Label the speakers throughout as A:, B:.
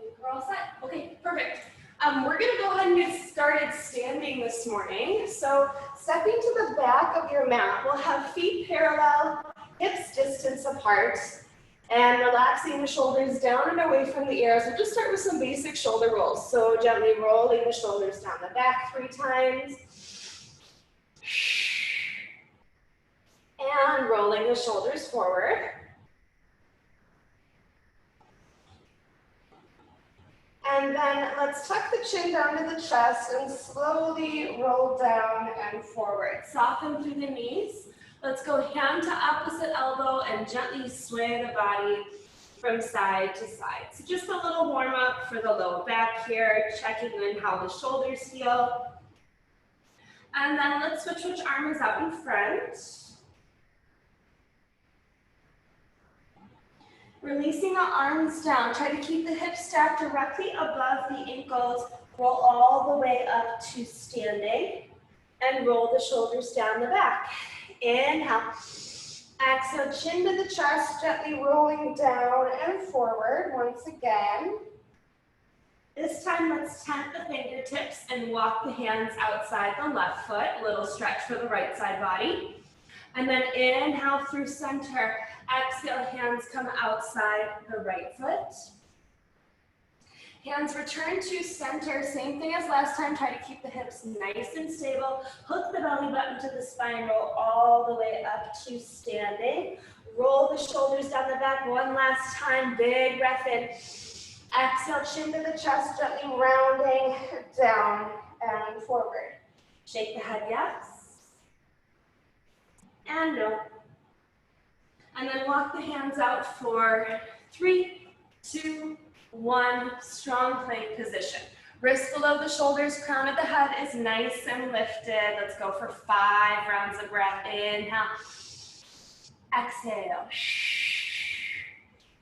A: think we're all set. Okay, perfect. We're gonna go ahead and get started standing this morning. So stepping to the back of your mat, we'll have feet parallel, hips distance apart, and relaxing the shoulders down and away from the ears. We'll just start with some basic shoulder rolls. So gently rolling the shoulders down the back 3 times. And rolling the shoulders forward. And then let's tuck the chin down to the chest and slowly roll down and forward. Soften through the knees. Let's go hand to opposite elbow and gently sway the body from side to side. So just a little warm up for the low back here, checking in how the shoulders feel. And then let's switch which arm is out in front. Releasing the arms down, try to keep the hips stacked directly above the ankles. Roll all the way up to standing and roll the shoulders down the back. Inhale. Exhale, chin to the chest, gently rolling down and forward once again. This time, let's tent the fingertips and walk the hands outside the left foot. A little stretch for the right side body. And then inhale through center. Exhale, hands come outside the right foot. Hands return to center. Same thing as last time. Try to keep the hips nice and stable. Hook the belly button to the spine. Roll all the way up to standing. Roll the shoulders down the back one last time. Big breath in. Exhale, chin to the chest, gently rounding down and forward. Shake the head, yes. And no. And then walk the hands out for 3, 2, 1. Strong plank position. Wrists below the shoulders, crown of the head is nice and lifted. Let's go for 5 rounds of breath. Inhale. Exhale.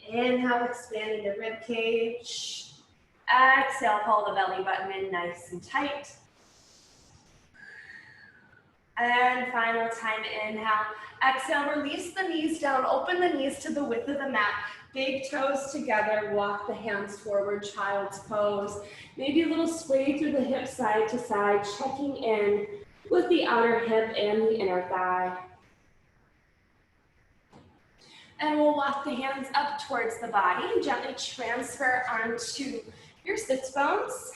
A: Inhale, expanding the rib cage. Exhale, pull the belly button in nice and tight. And final time, inhale. Exhale, release the knees down, open the knees to the width of the mat. Big toes together, walk the hands forward, child's pose. Maybe a little sway through the hips side to side, checking in with the outer hip and the inner thigh. And we'll walk the hands up towards the body and gently transfer onto your sits bones.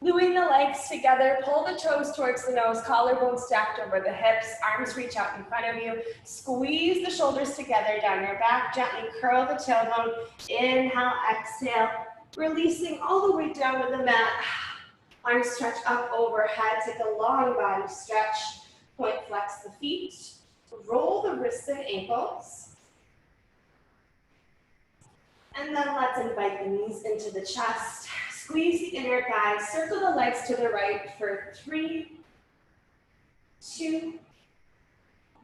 A: Gluing the legs together, pull the toes towards the nose, collarbone stacked over the hips, arms reach out in front of you. Squeeze the shoulders together down your back, gently curl the tailbone. Inhale, exhale, releasing all the way down to the mat. Arms stretch up overhead, take a long body stretch. Point flex the feet, roll the wrists and ankles. And then let's invite the knees into the chest. Squeeze the inner thighs, circle the legs to the right for 3, 2,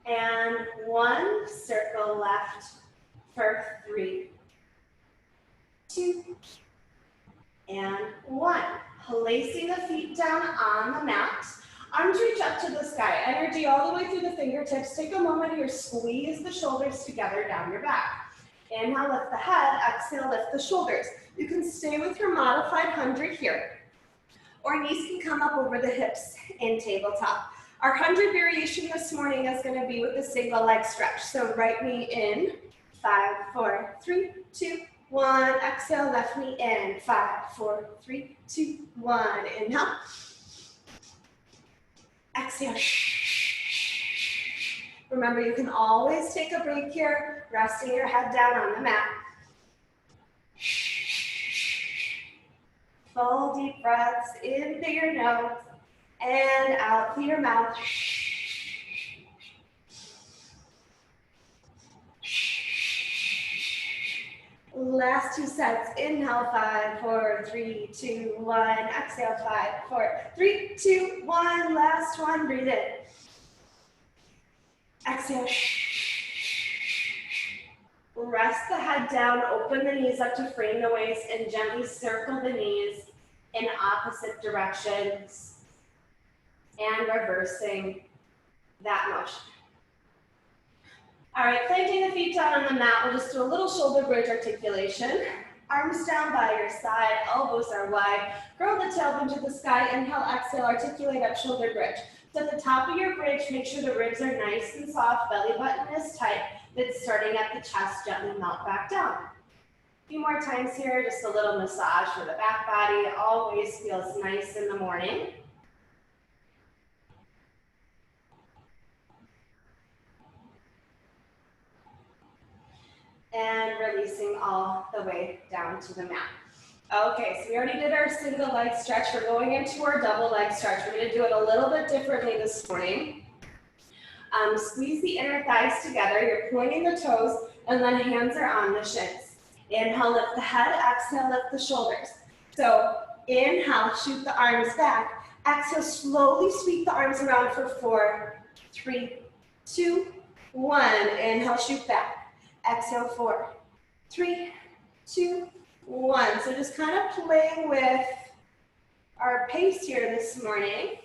A: and 1. Circle left for 3, 2, and 1. Placing the feet down on the mat. Arms reach up to the sky. Energy all the way through the fingertips. Take a moment here, squeeze the shoulders together down your back. Inhale, lift the head. Exhale, lift the shoulders. You can stay with your modified 100 here, or knees can come up over the hips in tabletop. Our 100 variation this morning is going to be with a single leg stretch. So right knee in, 5, 4, 3, 2, 1. Exhale, left knee in, 5, 4, 3, 2, 1. Inhale. Exhale. Remember, you can always take a break here, resting your head down on the mat. Full deep breaths in through your nose and out through your mouth. Last 2 sets. Inhale, 5, 4, 3, 2, 1. Exhale, 5, 4, 3, 2, 1. Last one. Breathe in. Exhale. Rest the head down, open the knees up to frame the waist, and gently circle the knees in opposite directions and reversing that motion. All right, planting the feet down on the mat, we'll just do a little shoulder bridge articulation. Arms down by your side, elbows are wide. Curl the tailbone to the sky. Inhale, exhale, articulate up, shoulder bridge. So at the top of your bridge, make sure the ribs are nice and soft, belly button is tight. Then starting at the chest, gently melt back down. A few more times here, just a little massage for the back body. Always feels nice in the morning. And releasing all the way down to the mat. Okay, so we already did our single leg stretch. We're going into our double leg stretch. We're going to do it a little bit differently this morning. Squeeze the inner thighs together. You're pointing the toes, and then hands are on the shins. Inhale, lift the head. Exhale, lift the shoulders. So inhale, shoot the arms back. Exhale, slowly sweep the arms around for 4, 3, 2, 1. Inhale, shoot back. Exhale, 4, 3, 2, 1. So just kind of playing with our pace here this morning.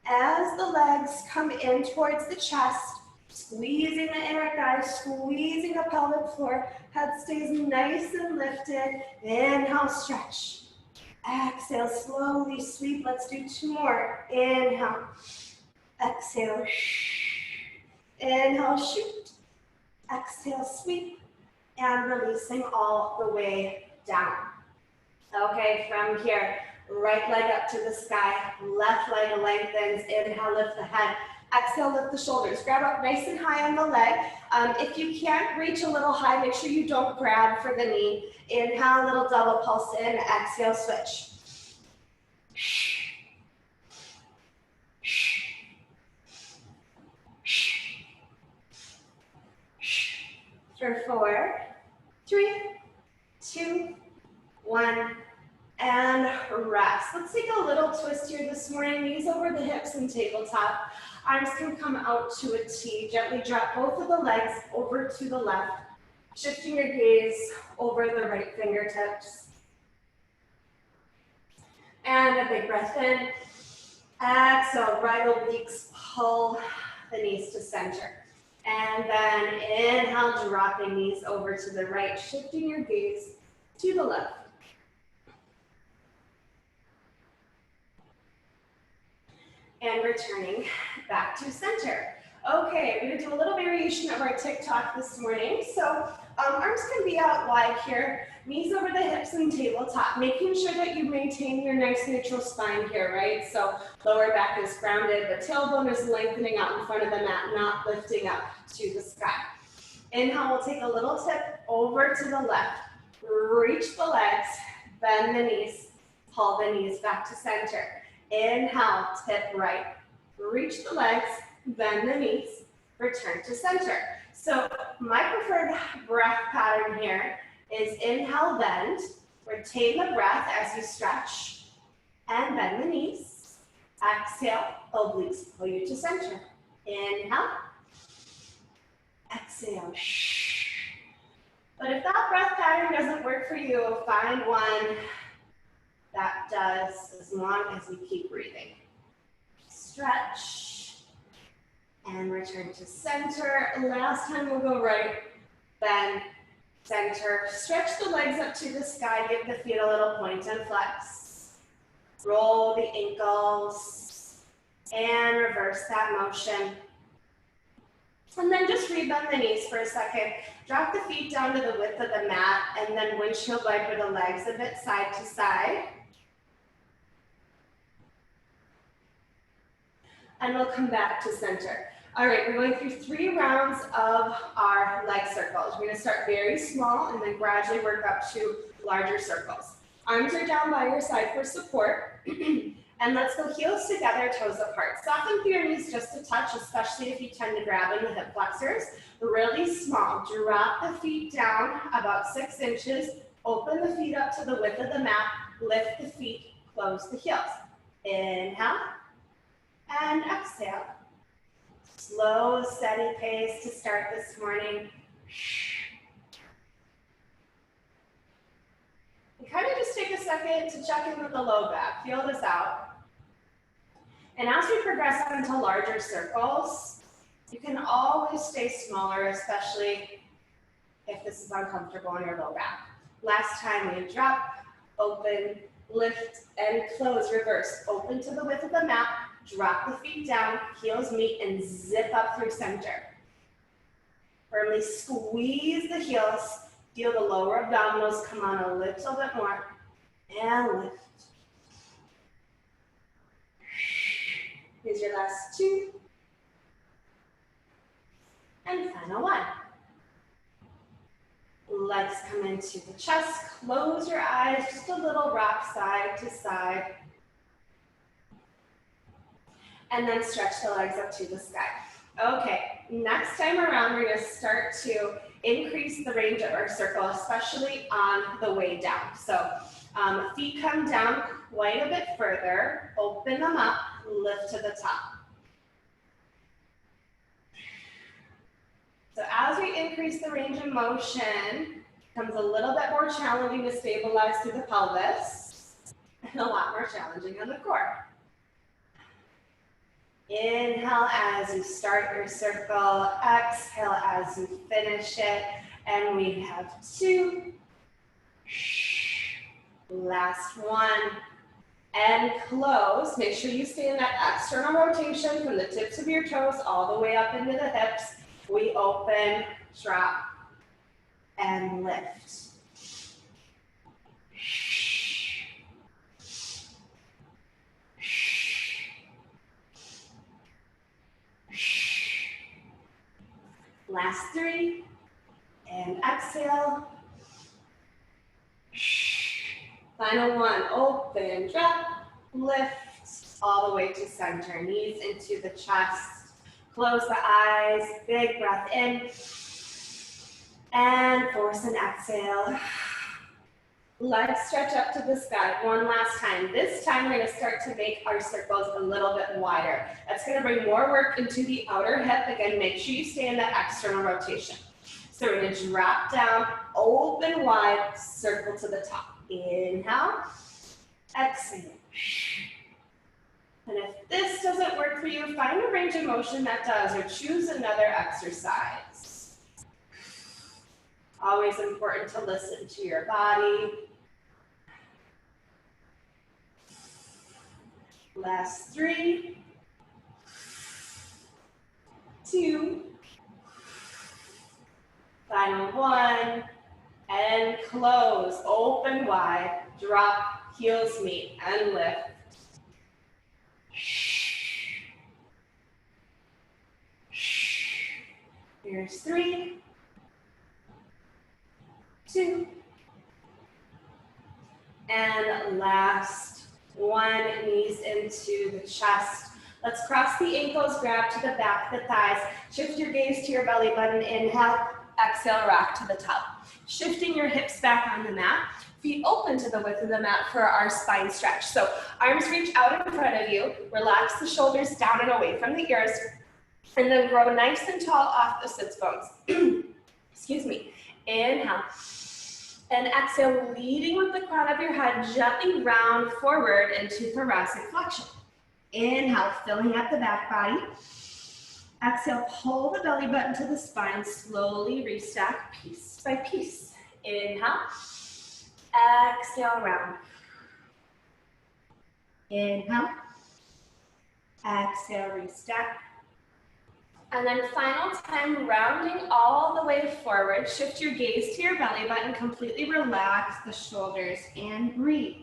A: As the legs come in towards the chest, squeezing the inner thighs, squeezing the pelvic floor. Head stays nice and lifted. Inhale, stretch. Exhale, slowly sweep. Let's do 2 more. Inhale. Exhale. Inhale, shoot. Exhale, sweep. And releasing all the way down. Okay, from here, right leg up to the sky, left leg lengthens. Inhale, lift the head. Exhale, lift the shoulders. Grab up nice and high on the leg. If you can't reach a little high, make sure you don't grab for the knee. Inhale, a little double pulse in. Exhale, switch. For 4, 3, 2, 1, and rest. Let's take a little twist here this morning. Knees over the hips and tabletop. Arms can come out to a T. Gently drop both of the legs over to the left. Shifting your gaze over the right fingertips. And a big breath in. Exhale, right obliques pull the knees to center. And then inhale, dropping knees over to the right, shifting your gaze to the left. And returning back to center. Okay, we're gonna do a little variation of our TikTok this morning. So arms can be out wide here, knees over the hips and tabletop, making sure that you maintain your nice neutral spine here, right? So lower back is grounded, the tailbone is lengthening out in front of the mat, not lifting up to the sky. Inhale, we'll take a little tip over to the left. Reach the legs, bend the knees, pull the knees back to center. Inhale, tip right. Reach the legs, bend the knees, return to center. So my preferred breath pattern here is inhale, bend, retain the breath as you stretch, and bend the knees. Exhale, obliques pull you to center. Inhale, exhale. But if that breath pattern doesn't work for you, find one that does as long as you keep breathing. Stretch and return to center. Last time we'll go right, bend, center. Stretch the legs up to the sky. Give the feet a little point and flex. Roll the ankles and reverse that motion. And then just rebend the knees for a second. Drop the feet down to the width of the mat and then windshield wiper the legs a bit side to side. And we'll come back to center. All right, we're going through 3 rounds of our leg circles. We're gonna start very small and then gradually work up to larger circles. Arms are down by your side for support. And let's go heels together, toes apart. Soften through your knees just a touch, especially if you tend to grab in the hip flexors. Really small. Drop the feet down about 6 inches. Open the feet up to the width of the mat. Lift the feet, close the heels. Inhale and exhale. Slow, steady pace to start this morning. And kind of just take a second to check in with the low back. Feel this out. And as we progress into larger circles, you can always stay smaller, especially if this is uncomfortable in your low back. Last time we drop, open, lift, and close, reverse. Open to the width of the mat, drop the feet down, heels meet, and zip up through center. Firmly squeeze the heels, feel the lower abdominals come on a little bit more, and lift. Here's your last two, and final one. Legs come into the chest, close your eyes, just a little rock side to side. And then stretch the legs up to the sky. Okay, next time around, we're gonna start to increase the range of our circle, especially on the way down. So feet come down quite a bit further, open them up, lift to the top. So as we increase the range of motion, it becomes a little bit more challenging to stabilize through the pelvis, and a lot more challenging on the core. Inhale as you start your circle, exhale as you finish it, and we have two. Last one, and close. Make sure you stay in that external rotation from the tips of your toes all the way up into the hips. We open, drop, and lift. Last three, and exhale. Final one, open, drop, lift, all the way to center. Knees into the chest. Close the eyes, big breath in, and force an exhale. Legs stretch up to the sky one last time. This time we're gonna start to make our circles a little bit wider. That's gonna bring more work into the outer hip. Again, make sure you stay in that external rotation. So we're gonna drop down, open wide, circle to the top. Inhale, exhale. And if this doesn't work for you, find a range of motion that does, or choose another exercise. Always important to listen to your body. Last three, two, final one, and close. Open wide, drop, heels meet, and lift. Here's three, two, and last one, knees into the chest. Let's cross the ankles, grab to the back of the thighs. Shift your gaze to your belly button. Inhale, exhale, rock to the top. Shifting your hips back on the mat. Feet open to the width of the mat for our spine stretch. So arms reach out in front of you. Relax the shoulders down and away from the ears. And then grow nice and tall off the sits bones. Excuse me. Inhale. And exhale, leading with the crown of your head, gently round forward into thoracic flexion. Inhale, filling up the back body. Exhale, pull the belly button to the spine, slowly restack piece by piece. Inhale. Exhale, round. Inhale. Exhale, restack. And then final time, rounding all the way forward. Shift your gaze to your belly button, completely relax the shoulders and breathe.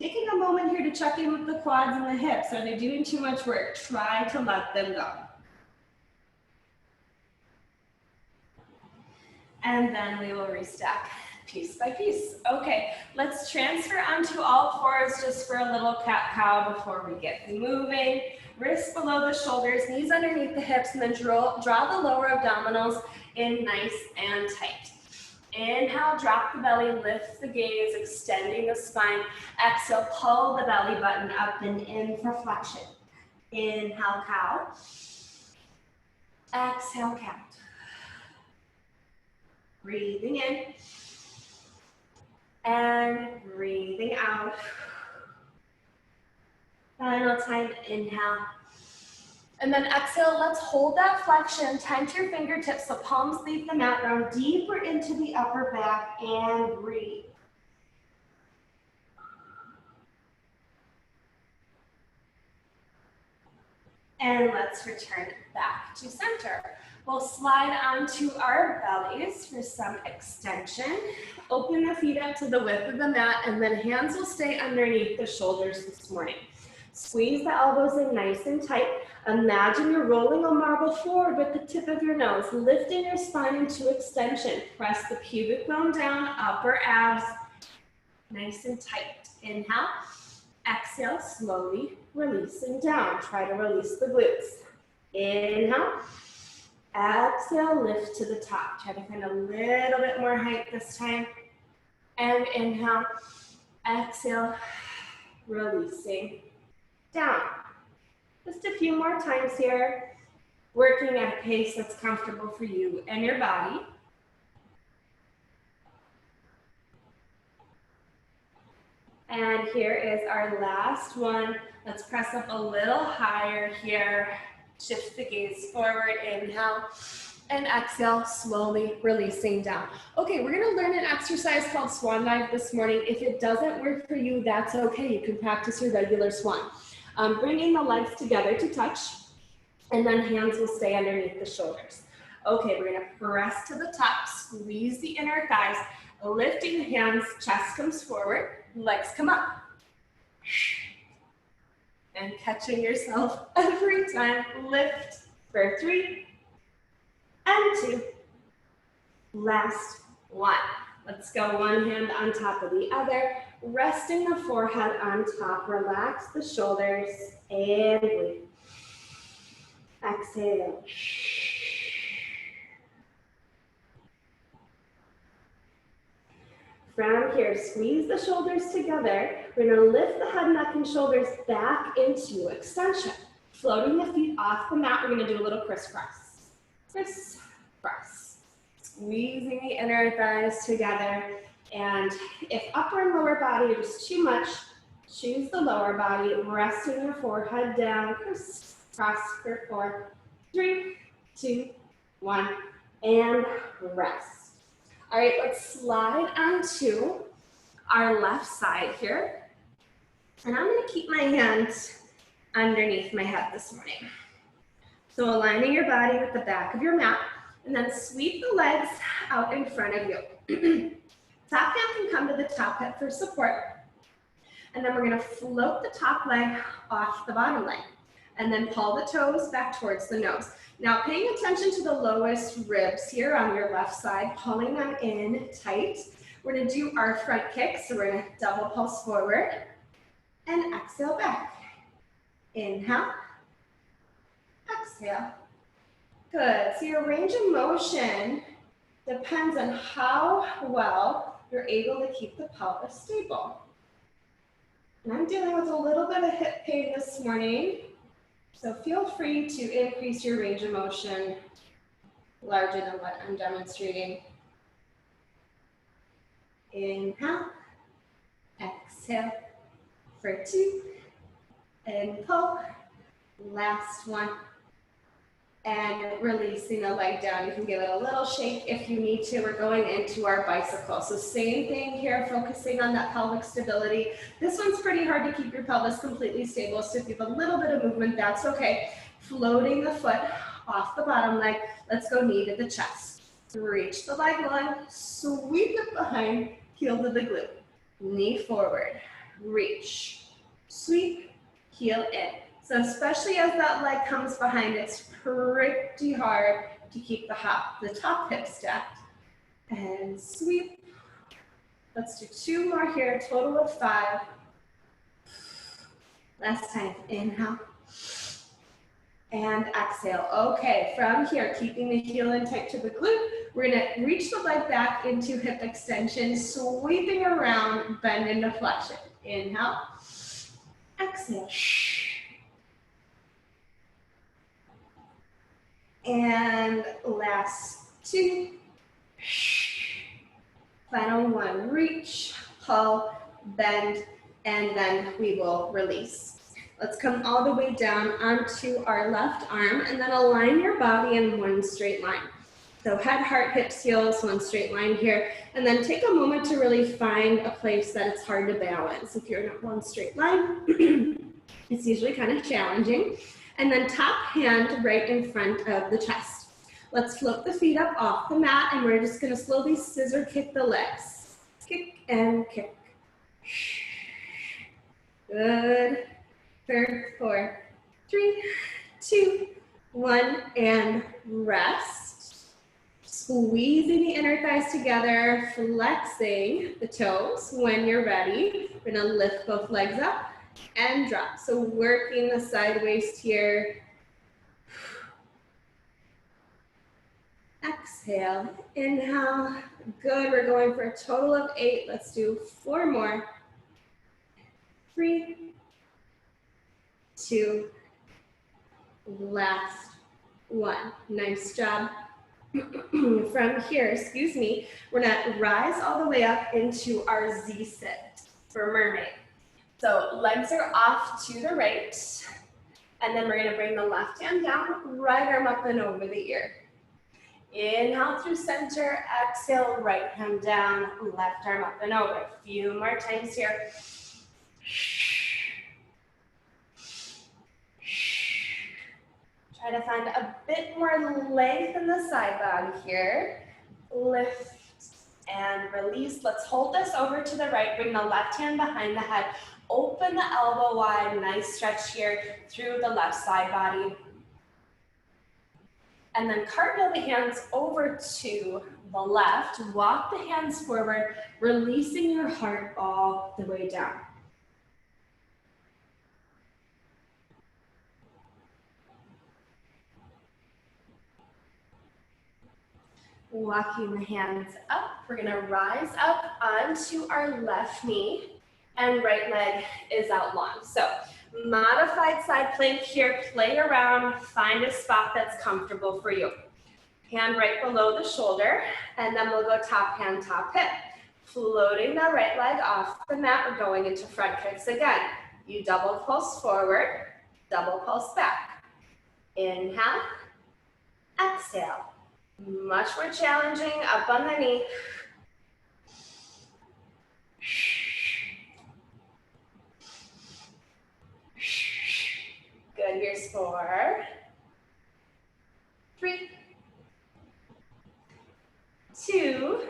A: Taking a moment here to check in with the quads and the hips. Are they doing too much work? Try to let them go. And then we will restack piece by piece. Okay, let's transfer onto all fours just for a little cat-cow before we get moving. Wrists below the shoulders, knees underneath the hips, and then draw the lower abdominals in nice and tight. Inhale, drop the belly, lift the gaze, extending the spine. Exhale, pull the belly button up and in for flexion. Inhale, cow. Exhale, cat. Breathing in. And breathing out. Final time, inhale. And then exhale, let's hold that flexion, tent your fingertips so palms leave the mat, round deeper into the upper back and breathe. And let's return back to center. We'll slide onto our bellies for some extension. Open the feet up to the width of the mat, and then hands will stay underneath the shoulders this morning. Squeeze the elbows in nice and tight. Imagine you're rolling a marble forward with the tip of your nose, lifting your spine into extension. Press the pubic bone down, upper abs, nice and tight. Inhale. Exhale, slowly releasing down. Try to release the glutes. Inhale. Exhale, lift to the top. Try to find a little bit more height this time. And inhale. Exhale, releasing down. Just a few more times here. Working at a pace that's comfortable for you and your body. And here is our last one. Let's press up a little higher here. Shift the gaze forward, inhale, and exhale, slowly releasing down. Okay, we're gonna learn an exercise called swan dive this morning. If it doesn't work for you, that's okay. You can practice your regular swan. Bringing the legs together to touch, and then hands will stay underneath the shoulders. Okay, we're gonna press to the top, squeeze the inner thighs, lifting the hands, chest comes forward, legs come up. And catching yourself every time. Lift for 3 and 2. Last one. Let's go one hand on top of the other. Resting the forehead on top. Relax the shoulders and breathe. Exhale. From here, squeeze the shoulders together. We're gonna lift the head, neck, and shoulders back into extension. Floating the feet off the mat, we're gonna do a little crisscross. Crisscross. Squeezing the inner thighs together. And if upper and lower body is too much, choose the lower body, resting your forehead down. Crisscross for 4, 3, 2, 1, and rest. All right, let's slide onto our left side here. And I'm gonna keep my hands underneath my head this morning. So aligning your body with the back of your mat, and then sweep the legs out in front of you. Top hand can come to the top hip for support. And then we're gonna float the top leg off the bottom leg. And then pull the toes back towards the nose. Now paying attention to the lowest ribs here on your left side, pulling them in tight. We're gonna do our front kick, so we're gonna double pulse forward and exhale back. Inhale, exhale. Good, so your range of motion depends on how well you're able to keep the pelvis stable. And I'm dealing with a little bit of hip pain this morning. So feel free to increase your range of motion larger than what I'm demonstrating. Inhale, exhale for 2, and pull, last one, and releasing the leg down. You can give it a little shake if you need to. We're going into our bicycle. So same thing here, focusing on that pelvic stability. This one's pretty hard to keep your pelvis completely stable, so if you have a little bit of movement, that's okay. Floating the foot off the bottom leg. Let's go knee to the chest. Reach the leg long, sweep it behind, heel to the glute. Knee forward, reach, sweep, heel in. So especially as that leg comes behind, it's pretty hard to keep the top hip stacked. And sweep. Let's do 2 more here, total of 5. Last time, inhale. And exhale. Okay, from here, keeping the heel in tight to the glute, we're gonna reach the leg back into hip extension, sweeping around, bend into flexion. Inhale, exhale. And last 2. Final 1, reach, pull, bend, and then we will release. Let's come all the way down onto our left arm and then align your body in one straight line. So head, heart, hips, heels, one straight line here. And then take a moment to really find a place that it's hard to balance. If you're in one straight line, it's usually kind of challenging. And then top hand right in front of the chest. Let's float the feet up off the mat and we're just gonna slowly scissor kick the legs. Kick and kick. Good. 4, 3, 2, 1, and rest. Squeezing the inner thighs together, flexing the toes. When you're ready, we're gonna lift both legs up and drop. So working the side waist here. Exhale, inhale. Good, we're going for a total of 8. Let's do 4 more. 3, 2, last 1. Nice job. From here, we're gonna rise all the way up into our Z-sit for mermaid. So legs are off to the right, and then we're gonna bring the left hand down, right arm up and over the ear. Inhale through center, exhale, right hand down, left arm up and over. A few more times here. Try to find a bit more length in the side body here. Lift and release. Let's hold this over to the right. Bring the left hand behind the head. Open the elbow wide. Nice stretch here through the left side body. And then cartwheel the hands over to the left. Walk the hands forward, releasing your heart all the way down. Walking the hands up, we're gonna rise up onto our left knee and right leg is out long. So modified side plank here, play around, find a spot that's comfortable for you. Hand right below the shoulder, and then we'll go top hand, top hip. Floating the right leg off the mat, we're going into front kicks again. You double pulse forward, double pulse back. Inhale, exhale. Much more challenging, up on the knee. Good, here's 4, 3, 2,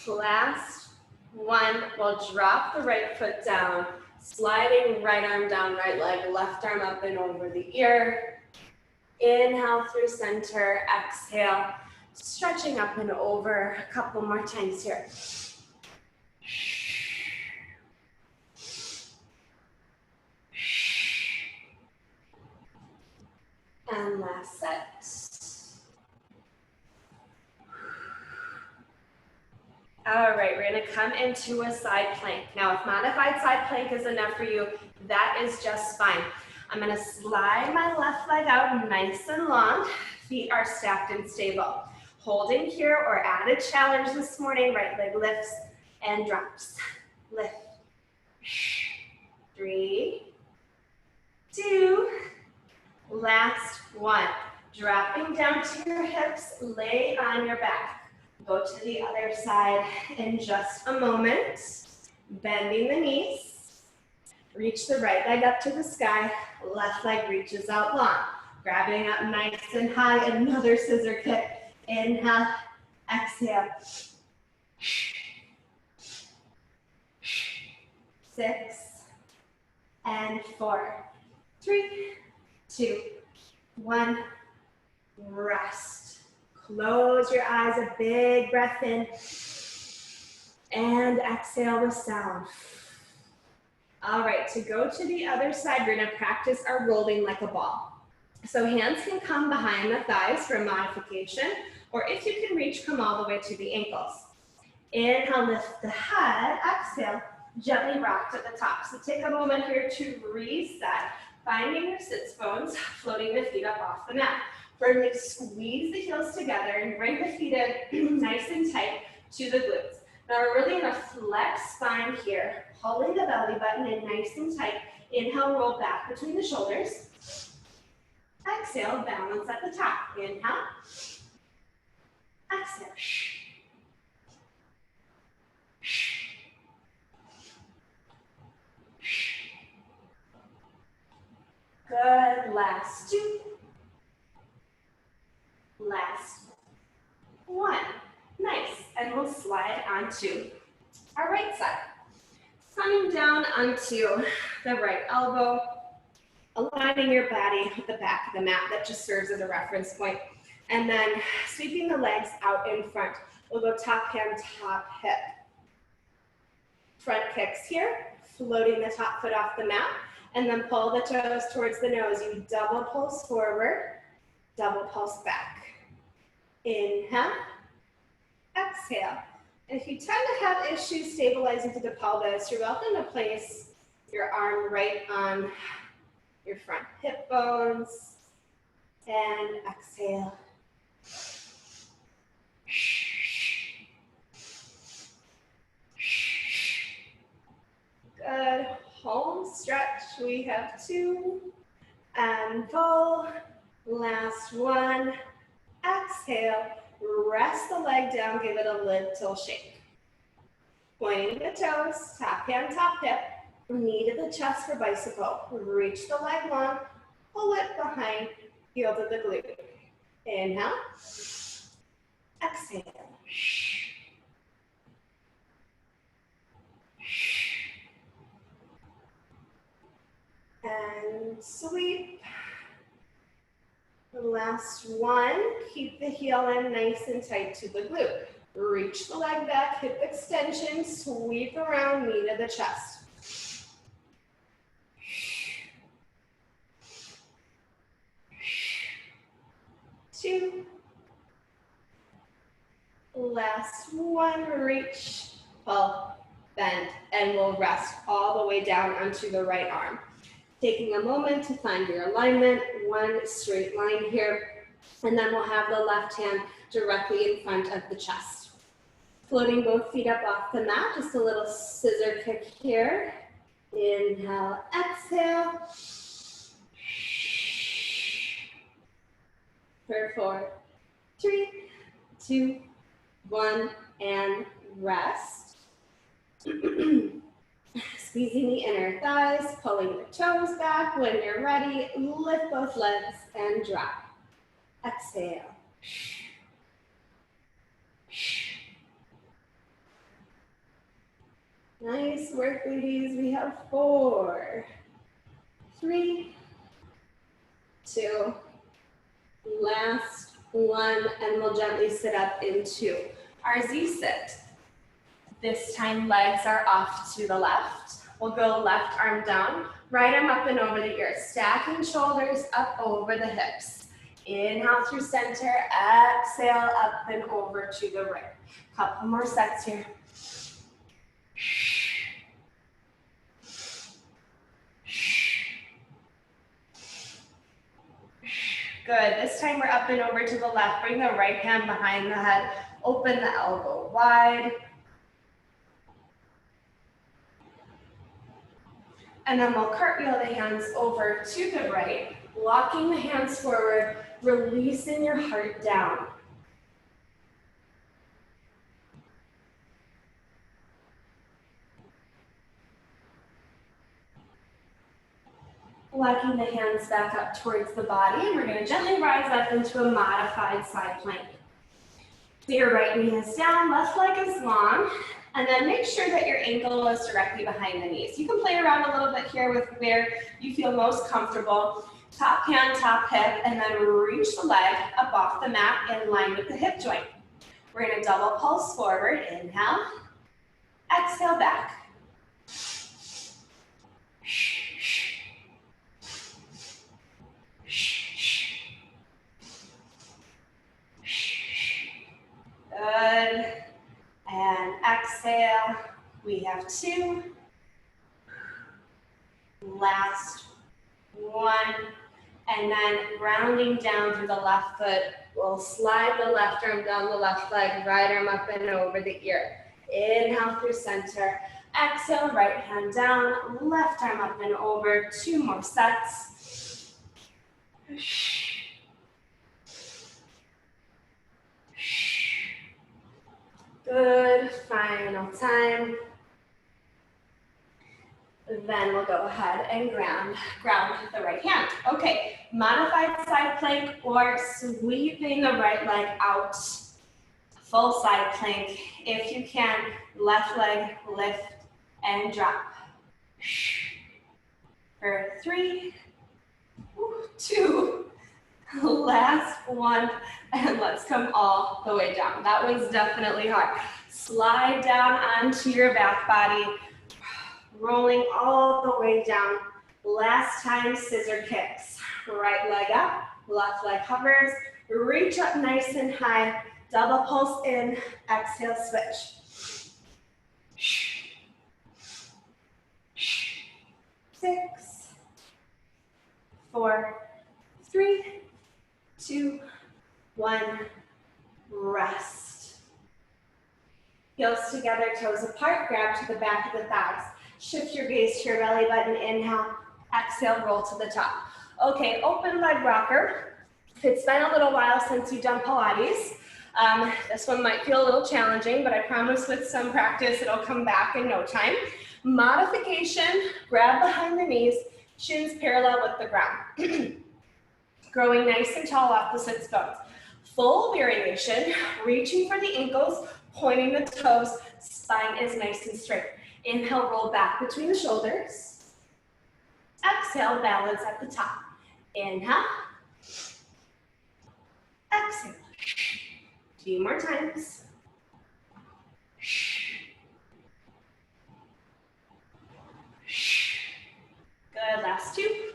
A: last 1. We'll drop the right foot down, sliding right arm down, right leg, left arm up and over the ear. Inhale through center, exhale, stretching up and over. A couple more times here. And last set. All right, we're gonna come into a side plank. Now, if modified side plank is enough for you, that is just fine. I'm gonna slide my left leg out nice and long. Feet are stacked and stable. Holding here or added challenge this morning, right leg lifts and drops. Lift. 3, 2, last 1. Dropping down to your hips, lay on your back. Go to the other side in just a moment. Bending the knees. Reach the right leg up to the sky, left leg reaches out long. Grabbing up nice and high, another scissor kick. Inhale, exhale. 6 and 4, 3, 2, 1. Rest. Close your eyes, a big breath in. And exhale with sound. All right, to go to the other side, we're gonna practice our rolling like a ball. So hands can come behind the thighs for a modification, or if you can reach, come all the way to the ankles. Inhale, lift the head, exhale, gently rock to the top. So take a moment here to reset, finding your sits bones, floating the feet up off the mat. Firmly squeeze the heels together and bring the feet in nice and tight to the glutes. Now we're really gonna flex spine here, pulling the belly button in nice and tight. Inhale, roll back between the shoulders. Exhale, balance at the top. Inhale. Exhale. Good. Last two. Last one. Nice. And we'll slide onto our right side. Coming down onto the right elbow, aligning your body with the back of the mat. That just serves as a reference point. And then sweeping the legs out in front. We'll go top hand, top hip. Front kicks here, floating the top foot off the mat, and then pull the toes towards the nose. You double pulse forward, double pulse back. Inhale, exhale. And if you tend to have issues stabilizing through the pelvis, you're welcome to place your arm right on your front hip bones. And exhale. Good. Home stretch. We have two. And full. Last one. Exhale. Rest the leg down. Give it a little shake. Pointing the toes. Top hand, top hip. Knee to the chest for bicycle. Reach the leg long. Pull it behind. Heel to the glute. Inhale. Exhale. And sweep. Last one. Keep the heel in nice and tight to the glute. Reach the leg back, hip extension, sweep around, knee to the chest. Two. Last one, reach, pull, bend, and we'll rest all the way down onto the right arm. Taking a moment to find your alignment, one straight line here, and then we'll have the left hand directly in front of the chest. Floating both feet up off the mat, just a little scissor kick here. Inhale, exhale. For 4, 3, 2, 1, and rest. Squeezing the inner thighs, pulling the toes back. When you're ready, lift both legs and drop. Exhale. Nice work, ladies. We have 4, 3, 2, last one, and we'll gently sit up into our Z sit. This time legs are off to the left. We'll go left arm down, right arm up and over the ear, stacking shoulders up over the hips. Inhale through center, exhale up and over to the right. Couple more sets here. Good. This time we're up and over to the left. Bring the right hand behind the head. Open the elbow wide. And then we'll cartwheel the hands over to the right, walking the hands forward, releasing your heart down. Walking the hands back up towards the body, and we're going to gently rise up into a modified side plank. So your right knee is down, left leg is long, and then make sure that your ankle is directly behind the knees. You can play around a little bit here with where you feel most comfortable. Top hand, top hip, and then reach the leg up off the mat in line with the hip joint. We're going to double pulse forward. Inhale, exhale back. Good. And exhale. We have 2. Last one. And then grounding down through the left foot. We'll slide the left arm down the left leg, right arm up and over the ear. Inhale through center. Exhale, right hand down, left arm up and over. 2 more sets. Good, final time. Then we'll go ahead and ground the right hand. Okay, modified side plank or sweeping the right leg out. Full side plank. If you can, left leg lift and drop. For 3, 2, last one, and let's come all the way down. That was definitely hard. Slide down onto your back body, rolling all the way down. Last time, scissor kicks. Right leg up, left leg hovers, reach up nice and high, double pulse in, exhale, switch. 6, 4, 3, 2, 1, rest. Heels together, toes apart, grab to the back of the thighs. Shift your gaze to your belly button, inhale, exhale, roll to the top. Okay, open leg rocker. It's been a little while since you've done Pilates. This one might feel a little challenging, but I promise with some practice, it'll come back in no time. Modification, grab behind the knees, shins parallel with the ground. Growing nice and tall off the sits bones. Full variation, reaching for the ankles, pointing the toes, spine is nice and straight. Inhale, roll back between the shoulders. Exhale, balance at the top. Inhale. Exhale. 2 more times. Good, last 2.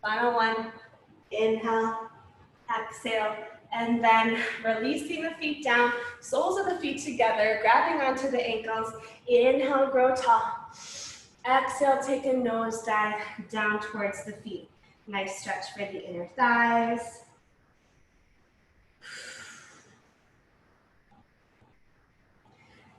A: Final 1. Inhale, exhale, and then releasing the feet down, soles of the feet together, grabbing onto the ankles. Inhale, grow tall. Exhale, take a nose dive down towards the feet. Nice stretch for the inner thighs.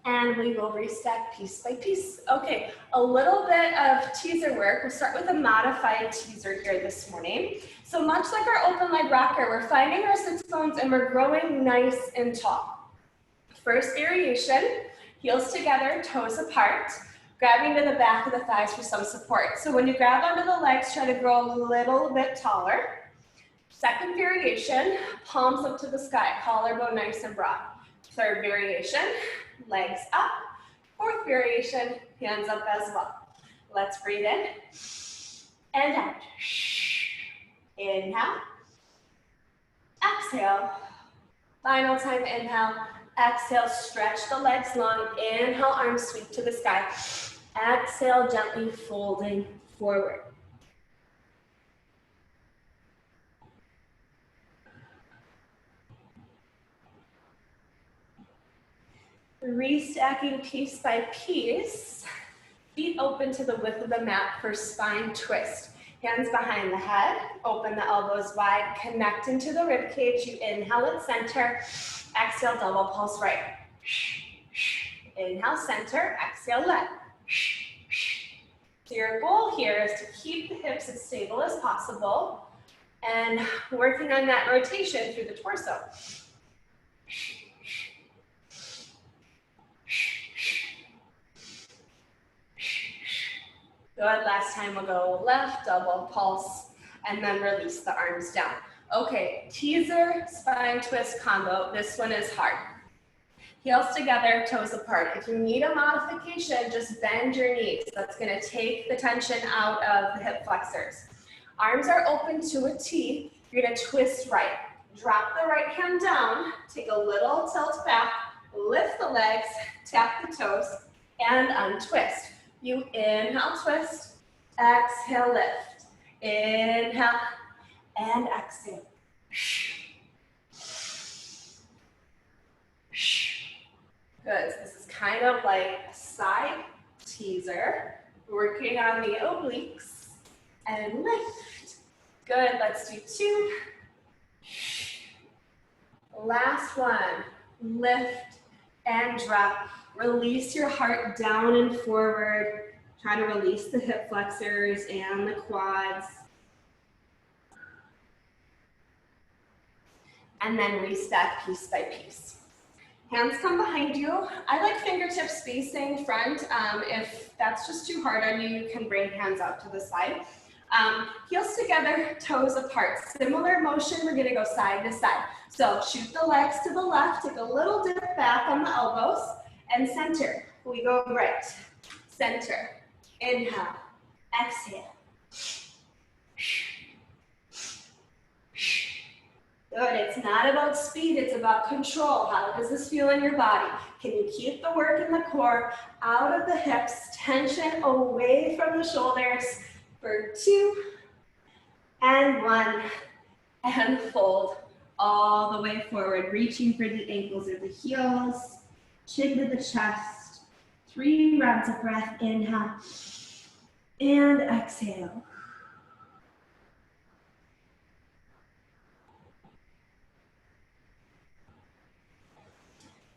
A: And we will restack piece by piece. Okay, a little bit of teaser work. We'll start with a modified teaser here this morning. So much like our open leg rocker, we're finding our sits bones and we're growing nice and tall. First variation, heels together, toes apart, grabbing to the back of the thighs for some support. So when you grab onto the legs, try to grow a little bit taller. Second variation, palms up to the sky, collarbone nice and broad. Third variation, legs up. Fourth variation, hands up as well. Let's breathe in and out. Inhale. Exhale. Final time, inhale. Exhale, stretch the legs long. Inhale, arms sweep to the sky. Exhale, gently folding forward. Restacking piece by piece. Feet open to the width of the mat for spine twist. Hands behind the head, open the elbows wide, connect into the rib cage. You inhale at center, exhale, double pulse right. Inhale, center, exhale, left. So your goal here is to keep the hips as stable as possible and working on that rotation through the torso. Good, last time we'll go left, double pulse, and then release the arms down. Okay, teaser, spine twist combo. This one is hard. Heels together, toes apart. If you need a modification, just bend your knees. That's gonna take the tension out of the hip flexors. Arms are open to a T. You're gonna twist right. Drop the right hand down, take a little tilt back, lift the legs, tap the toes, and untwist. You inhale, twist, exhale, lift. Inhale, and exhale. Good, this is kind of like a side teaser, working on the obliques, and lift. Good, let's do 2. Last one, lift, and drop. Release your heart down and forward. Try to release the hip flexors and the quads. And then restack piece by piece. Hands come behind you. I like fingertips facing front. If that's just too hard on you, you can bring hands out to the side. Heels together, toes apart. Similar motion, we're gonna go side to side. So shoot the legs to the left, take a little dip back on the elbows, and center. We go right, center, inhale, exhale. Good, it's not about speed, it's about control. How does this feel in your body? Can you keep the work in the core, out of the hips, tension away from the shoulders for 2 and 1, and fold all the way forward, reaching for the ankles or the heels, chin to the chest. 3 rounds of breath, inhale, and exhale.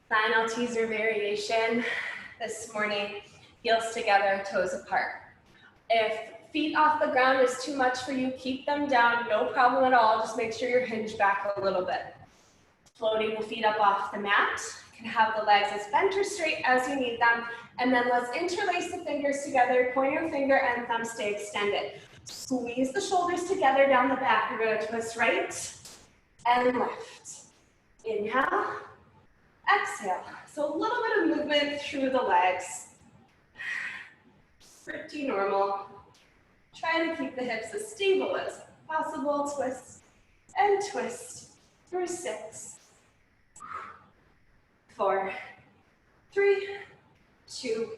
A: Final teaser variation this morning, heels together, toes apart. If feet off the ground is too much for you, keep them down, no problem at all. Just make sure you're hinged back a little bit. Floating the feet up off the mat. You can have the legs as bent or straight as you need them. And then let's interlace the fingers together, pointer finger and thumb stay extended. Squeeze the shoulders together down the back. You're gonna twist right and left. Inhale. Exhale. So a little bit of movement through the legs. Pretty normal. Try to keep the hips as stable as possible. Twist and twist for 6, 4, 3, 2,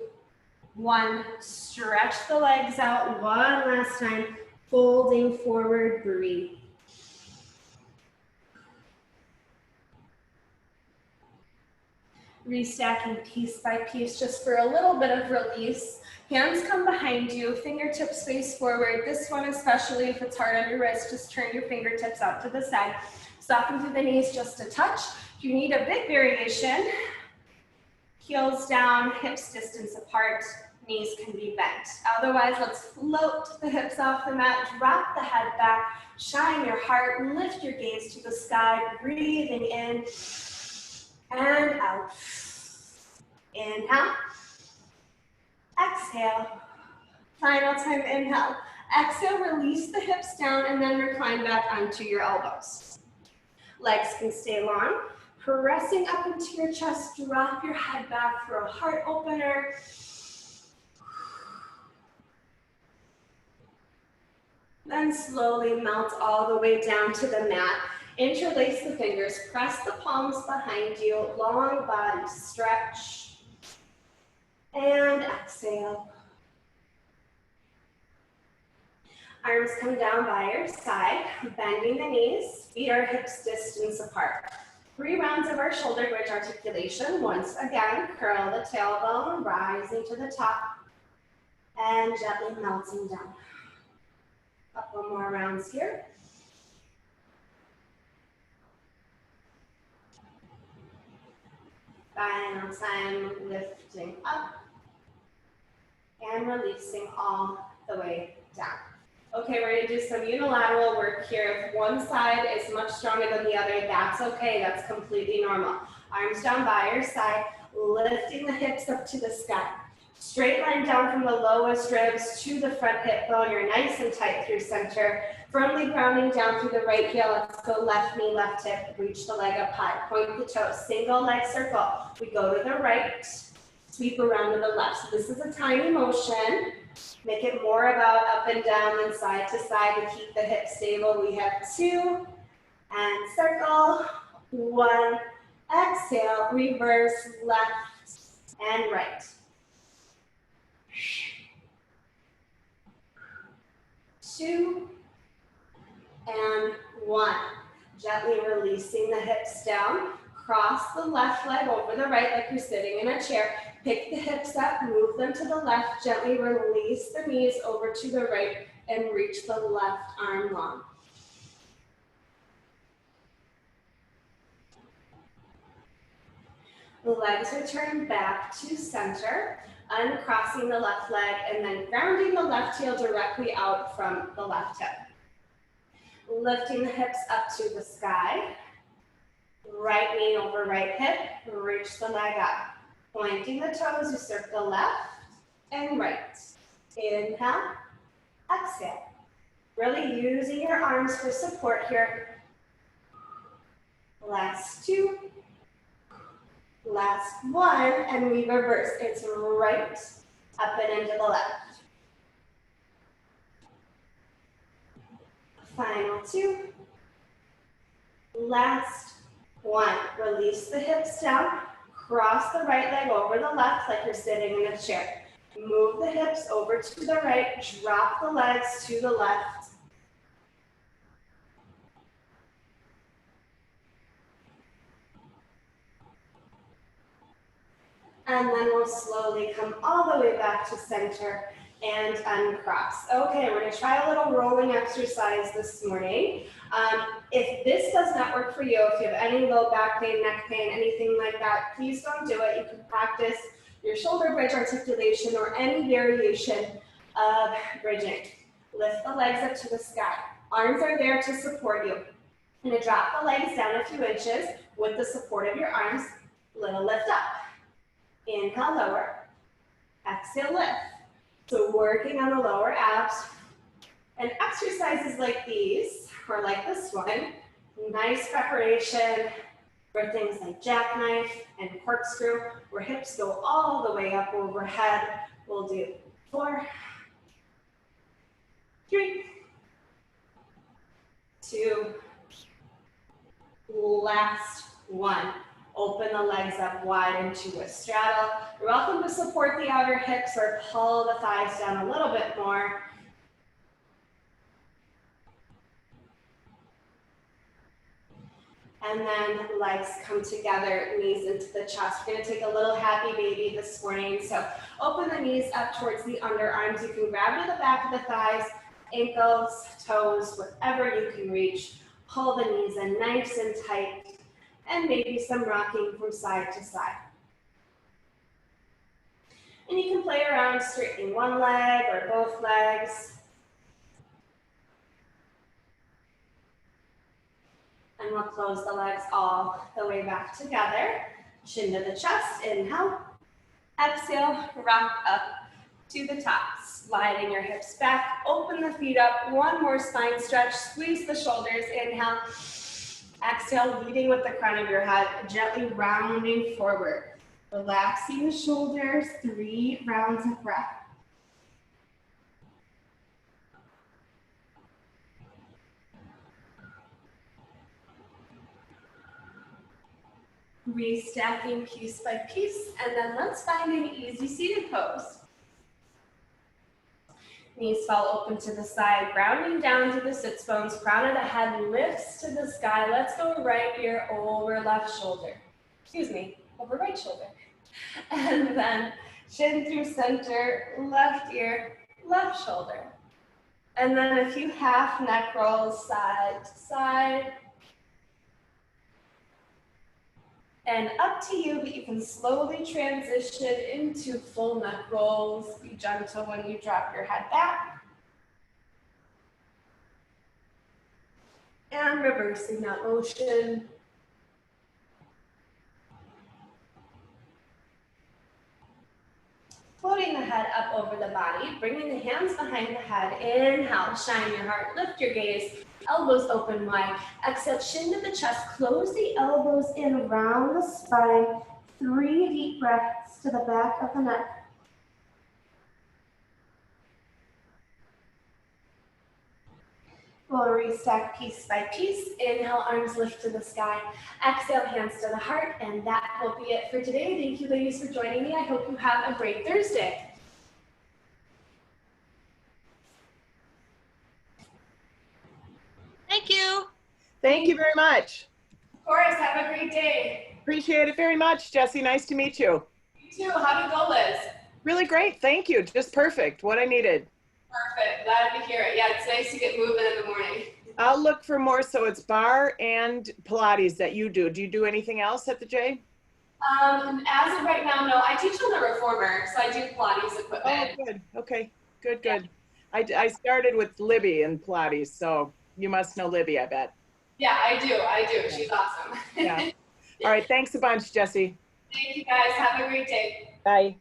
A: 1. Stretch the legs out one last time. Folding forward, breathe. Restacking piece by piece just for a little bit of release. Hands come behind you, fingertips face forward. This one especially, if it's hard on your wrist, just turn your fingertips out to the side. Soften through the knees just a touch. If you need a big variation, heels down, hips distance apart, knees can be bent. Otherwise, let's float the hips off the mat, drop the head back, shine your heart, lift your gaze to the sky, breathing in and out. Inhale. Exhale. Final time, inhale. Exhale, release the hips down and then recline back onto your elbows. Legs can stay long. Pressing up into your chest, drop your head back for a heart opener. Then slowly melt all the way down to the mat. Interlace the fingers, press the palms behind you, long body stretch. And exhale. Arms come down by your side, bending the knees, feet are hips distance apart. 3 rounds of our shoulder bridge articulation. Once again, curl the tailbone, rising to the top, and gently melting down. Couple more rounds here. Final time, lifting up and releasing all the way down. Okay, we're gonna do some unilateral work here. If one side is much stronger than the other, that's okay, that's completely normal. Arms down by your side, lifting the hips up to the sky. Straight line down from the lowest ribs to the front hip bone. You're nice and tight through center. Firmly grounding down through the right heel. Let's go left knee, left hip. Reach the leg up high. Point the toes. Single leg circle. We go to the right. Sweep around to the left. So this is a tiny motion. Make it more about up and down than side to side to keep the hips stable. We have 2 and circle. 1. Exhale. Reverse left and right. 2 and 1. Gently releasing the hips down. Cross the left leg over the right like you're sitting in a chair. Pick the hips up, move them to the left. Gently release the knees over to the right and reach the left arm long. The legs return back to center, uncrossing the left leg and then grounding the left heel directly out from the left hip. Lifting the hips up to the sky. Right knee over right hip, reach the leg up. Pointing the toes, you circle left and right. Inhale, exhale. Really using your arms for support here. Last two. Last one, and we reverse. It's right, up and into the left. Final two. Last one. Release the hips down. Cross the right leg over the left like you're sitting in a chair. Move the hips over to the right. Drop the legs to the left. And then we'll slowly come all the way back to center and uncross. Okay, we're gonna try a little rolling exercise this morning. If this does not work for you, if you have any low back pain, neck pain, anything like that, please don't do it. You can practice your shoulder bridge articulation or any variation of bridging. Lift the legs up to the sky. Arms are there to support you. I'm gonna drop the legs down a few inches with the support of your arms. Little lift up. Inhale, lower. Exhale, lift. So working on the lower abs. And exercises like these, or like this one, nice preparation for things like jackknife and corkscrew, where hips go all the way up overhead. We'll do 4, 3, 2, last one. Open the legs up wide into a straddle. You're welcome to support the outer hips or pull the thighs down a little bit more. And then legs come together, knees into the chest. We're gonna take a little happy baby this morning. So open the knees up towards the underarms. You can grab to the back of the thighs, ankles, toes, wherever you can reach. Pull the knees in nice and tight. And maybe some rocking from side to side. And you can play around straightening one leg or both legs. And we'll close the legs all the way back together. Chin to the chest, inhale. Exhale, rock up to the top. Sliding your hips back, open the feet up. One more spine stretch, squeeze the shoulders, inhale. Exhale, leading with the crown of your head, gently rounding forward. Relaxing the shoulders, 3 rounds of breath. Restacking piece by piece, and then let's find an easy seated pose. Knees fall open to the side, grounding down to the sits bones, crown of the head lifts to the sky. Let's go right ear over left shoulder. Excuse me, over right shoulder. And then chin through center, left ear, left shoulder. And then a few half neck rolls side to side. And up to you, but you can slowly transition into full neck rolls. Be gentle when you drop your head back. And reversing that motion. Floating the head up over the body, bringing the hands behind the head. Inhale, shine your heart, lift your gaze. Elbows open wide. Exhale, chin to the chest. Close the elbows in, round the spine. 3 deep breaths to the back of the neck. We'll restack piece by piece. Inhale, arms lift to the sky. Exhale, hands to the heart. And that will be it for today. Thank you, ladies, for joining me. I hope you have a great Thursday.
B: Thank you.
C: Thank you very much.
A: Of course, have a great day.
C: Appreciate it very much, Jessie. Nice to meet you.
A: You too. How did it go, Liz?
C: Really great. Thank you. Just perfect. What I needed.
A: Perfect. Glad to hear it. Yeah, it's nice to get moving in the morning.
C: I'll look for more. So it's bar and Pilates that you do. Do you do anything else at the J?
A: As of right now, no. I teach on the reformer, so I do Pilates
C: Oh,
A: equipment.
C: good. Okay. Good,
A: Yeah.
C: good. I started with Libby in Pilates, so you must know Libby, I bet.
A: Yeah, I do. I do. She's awesome.
C: Yeah. All right. Thanks a bunch, Jessi.
A: Thank you guys. Have a great day.
C: Bye.